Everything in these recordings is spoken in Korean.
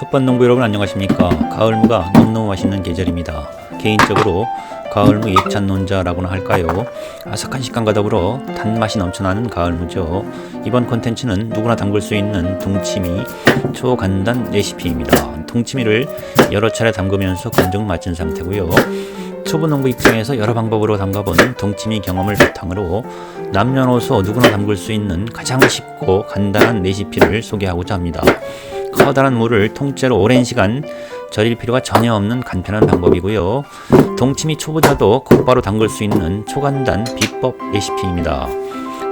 텃밭농부 여러분 안녕하십니까. 가을무가 너무너무 맛있는 계절입니다. 개인적으로 가을무 예찬논자라고나 할까요. 아삭한 식감과 더불어 단맛이 넘쳐나는 가을무죠. 이번 콘텐츠는 누구나 담글 수 있는 동치미 초간단 레시피입니다. 동치미를 여러 차례 담그면서 건정 맞춘 상태고요. 초보 농부 입장에서 여러 방법으로 담가본 동치미 경험을 바탕으로 남녀노소 누구나 담글 수 있는 가장 쉽고 간단한 레시피를 소개하고자 합니다. 커다란 물을 통째로 오랜 시간 절일 필요가 전혀 없는 간편한 방법이고요. 동치미 초보자도 곧바로 담글 수 있는 초간단 비법 레시피입니다.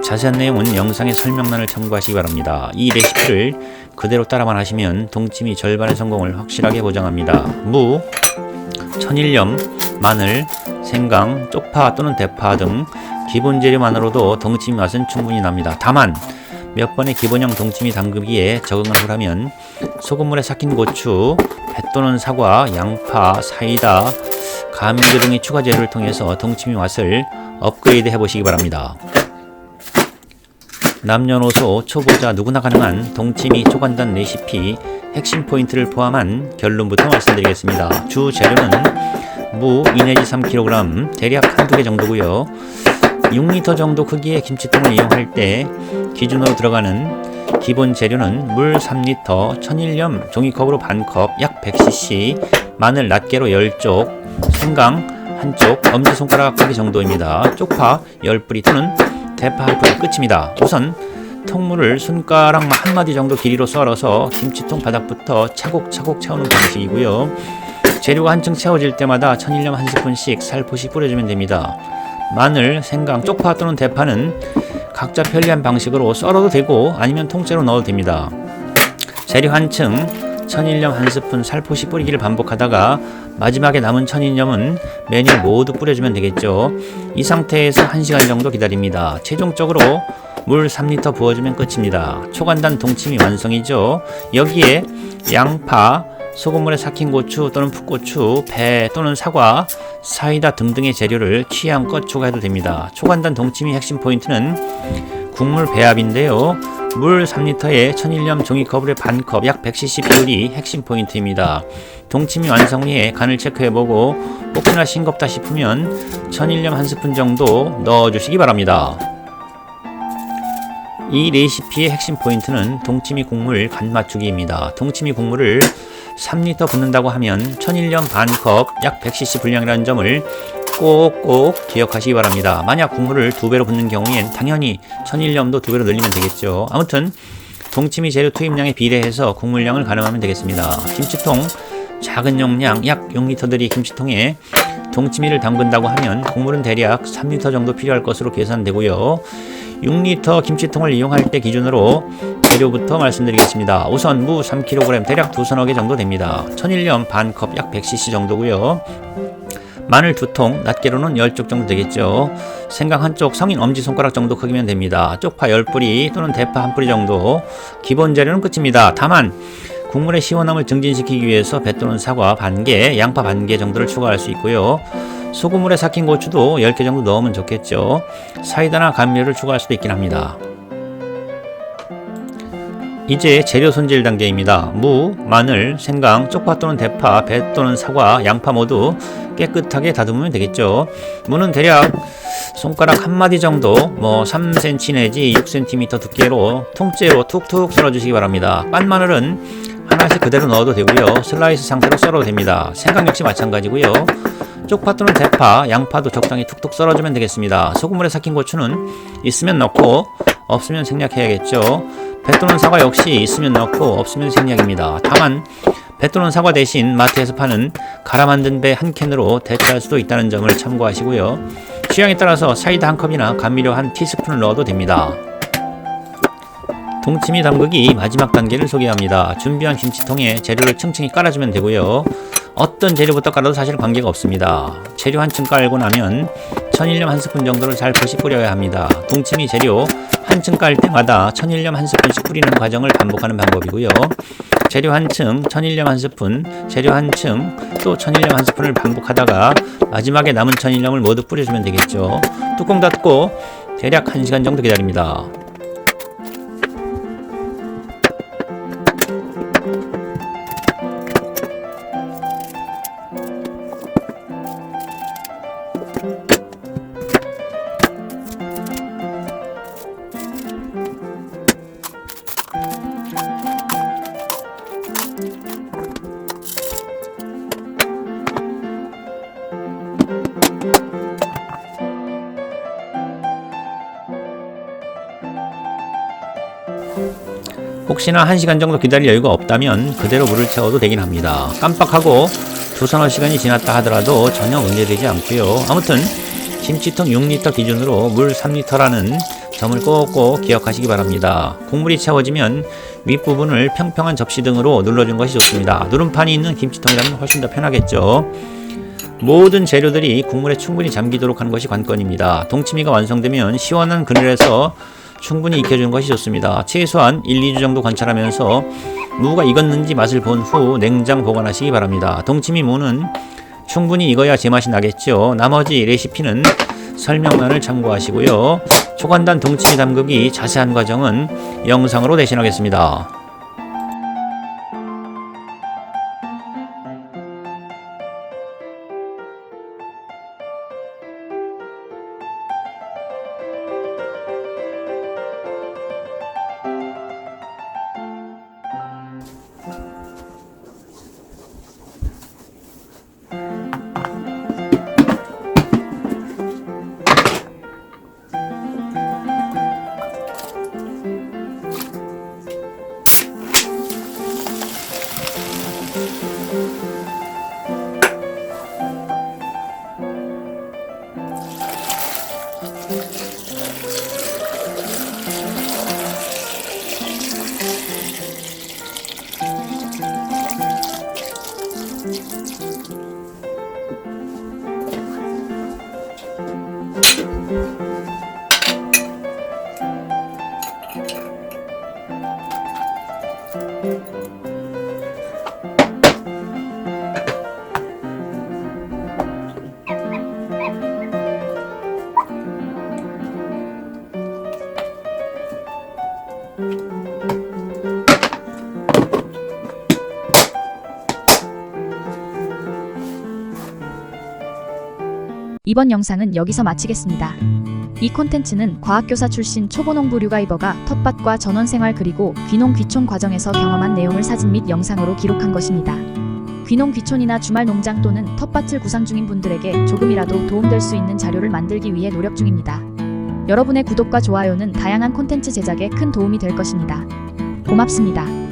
자세한 내용은 영상의 설명란을 참고하시기 바랍니다. 이 레시피를 그대로 따라만 하시면 동치미 절반의 성공을 확실하게 보장합니다. 무, 천일염, 마늘, 생강, 쪽파 또는 대파 등 기본 재료만으로도 동치미 맛은 충분히 납니다. 다만 몇 번의 기본형 동치미 담그기에 적응을 하려면 소금물에 삭힌 고추, 배 또는 사과, 양파, 사이다, 감미료 등의 추가 재료를 통해서 동치미 맛을 업그레이드 해보시기 바랍니다. 남녀노소 초보자 누구나 가능한 동치미 초간단 레시피 핵심 포인트를 포함한 결론부터 말씀드리겠습니다. 주 재료는 무 2 내지 3kg, 대략 한두 개 정도고요. 6리터 정도 크기의 김치통을 이용할 때 기준으로 들어가는 기본 재료는 물 3리터, 천일염 종이컵으로 반컵 약 100cc, 마늘 낱개로 10쪽, 생강 1쪽, 엄지손가락 크기 정도입니다. 쪽파 10뿌리 또는 대파 1뿌리 끝입니다. 우선 통물을 손가락 한 마디 정도 길이로 썰어서 김치통 바닥부터 차곡차곡 채우는 방식이고요. 재료가 한층 채워질 때마다 천일염 한 스푼씩 살포시 뿌려주면 됩니다. 마늘, 생강, 쪽파 또는 대파는 각자 편리한 방식으로 썰어도 되고 아니면 통째로 넣어도 됩니다. 재료 한층, 천일염 한 스푼 살포시 뿌리기를 반복하다가 마지막에 남은 천일염은 메뉴 모두 뿌려주면 되겠죠. 이 상태에서 1시간 정도 기다립니다. 최종적으로 물 3리터 부어주면 끝입니다. 초간단 동치미 완성이죠. 여기에 양파, 소금물에 삭힌 고추 또는 풋고추, 배 또는 사과, 사이다 등등의 재료를 취향껏 추가해도 됩니다. 초간단 동치미 핵심 포인트는 국물 배합인데요. 물 3리터에 천일염 종이컵의 반컵 약 100cc 비율이 핵심 포인트입니다. 동치미 완성 후에 간을 체크해보고 혹시나 싱겁다 싶으면 천일염 한 스푼 정도 넣어주시기 바랍니다. 이 레시피의 핵심 포인트는 동치미 국물 간 맞추기입니다. 동치미 국물을 3리터 붓는다고 하면 천일염 반컵 약 100cc 분량이라는 점을 꼭꼭 기억하시기 바랍니다. 만약 국물을 2배로 붓는 경우엔 당연히 천일염도 2배로 늘리면 되겠죠. 아무튼 동치미 재료 투입량에 비례해서 국물량을 가늠하면 되겠습니다. 김치통 작은 용량 약 6리터들이 김치통에 동치미를 담근다고 하면 국물은 대략 3리터 정도 필요할 것으로 계산되고요. 6리터 김치통을 이용할 때 기준으로 재료부터 말씀드리겠습니다. 우선 무 3kg 대략 2서너 개 정도 됩니다. 천일염 반컵 약 100cc 정도고요. 마늘 2통, 낱개로는 10쪽 정도 되겠죠. 생강 1쪽, 성인 엄지손가락 정도 크기면 됩니다. 쪽파 10뿌리 또는 대파 1뿌리 정도. 기본 재료는 끝입니다. 다만 국물의 시원함을 증진시키기 위해서 배 또는 사과 반개, 양파 반개 정도를 추가할 수 있고요. 소금물에 삭힌 고추도 10개 정도 넣으면 좋겠죠. 사이다나 감미료를 추가할 수도 있긴 합니다. 이제 재료 손질 단계입니다. 무, 마늘, 생강, 쪽파 또는 대파, 배 또는 사과, 양파 모두 깨끗하게 다듬으면 되겠죠. 무는 대략 손가락 한 마디 정도 3cm 내지 6cm 두께로 통째로 툭툭 썰어주시기 바랍니다. 빤 마늘은 하나씩 그대로 넣어도 되고요. 슬라이스 상태로 썰어도 됩니다. 생강 역시 마찬가지고요. 쪽파 또는 대파, 양파도 적당히 툭툭 썰어주면 되겠습니다. 소금물에 삭힌 고추는 있으면 넣고 없으면 생략해야겠죠. 배 또는 사과 역시 있으면 넣고 없으면 생략입니다. 다만 배 또는 사과 대신 마트에서 파는 갈아 만든 배 한 캔으로 대체할 수도 있다는 점을 참고하시고요. 취향에 따라서 사이다 한 컵이나 감미료 한 티스푼을 넣어도 됩니다. 동치미 담그기 마지막 단계를 소개합니다. 준비한 김치통에 재료를 층층이 깔아주면 되고요. 어떤 재료부터 깔아도 사실 관계가 없습니다. 재료 한층 깔고 나면 천일염 한 스푼 정도를 살포시 뿌려야 합니다. 동치미 재료 한층 깔 때마다 천일염 한 스푼씩 뿌리는 과정을 반복하는 방법이고요. 재료 한층, 천일염 한 스푼, 재료 한층, 또 천일염 한 스푼을 반복하다가 마지막에 남은 천일염을 모두 뿌려주면 되겠죠. 뚜껑 닫고 대략 1시간 정도 기다립니다. 혹시나 1시간 정도 기다릴 여유가 없다면 그대로 물을 채워도 되긴 합니다. 깜빡하고 두서너 시간이 지났다 하더라도 전혀 문제되지 않고요. 아무튼 김치통 6리터 기준으로 물 3리터라는 점을 꼭꼭 기억하시기 바랍니다. 국물이 채워지면 윗부분을 평평한 접시 등으로 눌러준 것이 좋습니다. 누름판이 있는 김치통이라면 훨씬 더 편하겠죠. 모든 재료들이 국물에 충분히 잠기도록 하는 것이 관건입니다. 동치미가 완성되면 시원한 그늘에서 충분히 익혀주는 것이 좋습니다. 최소한 1, 2주 정도 관찰하면서 무가 익었는지 맛을 본 후 냉장 보관하시기 바랍니다. 동치미 무는 충분히 익어야 제맛이 나겠죠. 나머지 레시피는 설명란을 참고하시고요. 초간단 동치미 담그기 자세한 과정은 영상으로 대신하겠습니다. 이번 영상은 여기서 마치겠습니다. 이 콘텐츠는 과학교사 출신 초보농부 류가이버가 텃밭과 전원생활 그리고 귀농 귀촌 과정에서 경험한 내용을 사진 및 영상으로 기록한 것입니다. 귀농 귀촌이나 주말 농장 또는 텃밭을 구상 중인 분들에게 조금이라도 도움될 수 있는 자료를 만들기 위해 노력 중입니다. 여러분의 구독과 좋아요는 다양한 콘텐츠 제작에 큰 도움이 될 것입니다. 고맙습니다.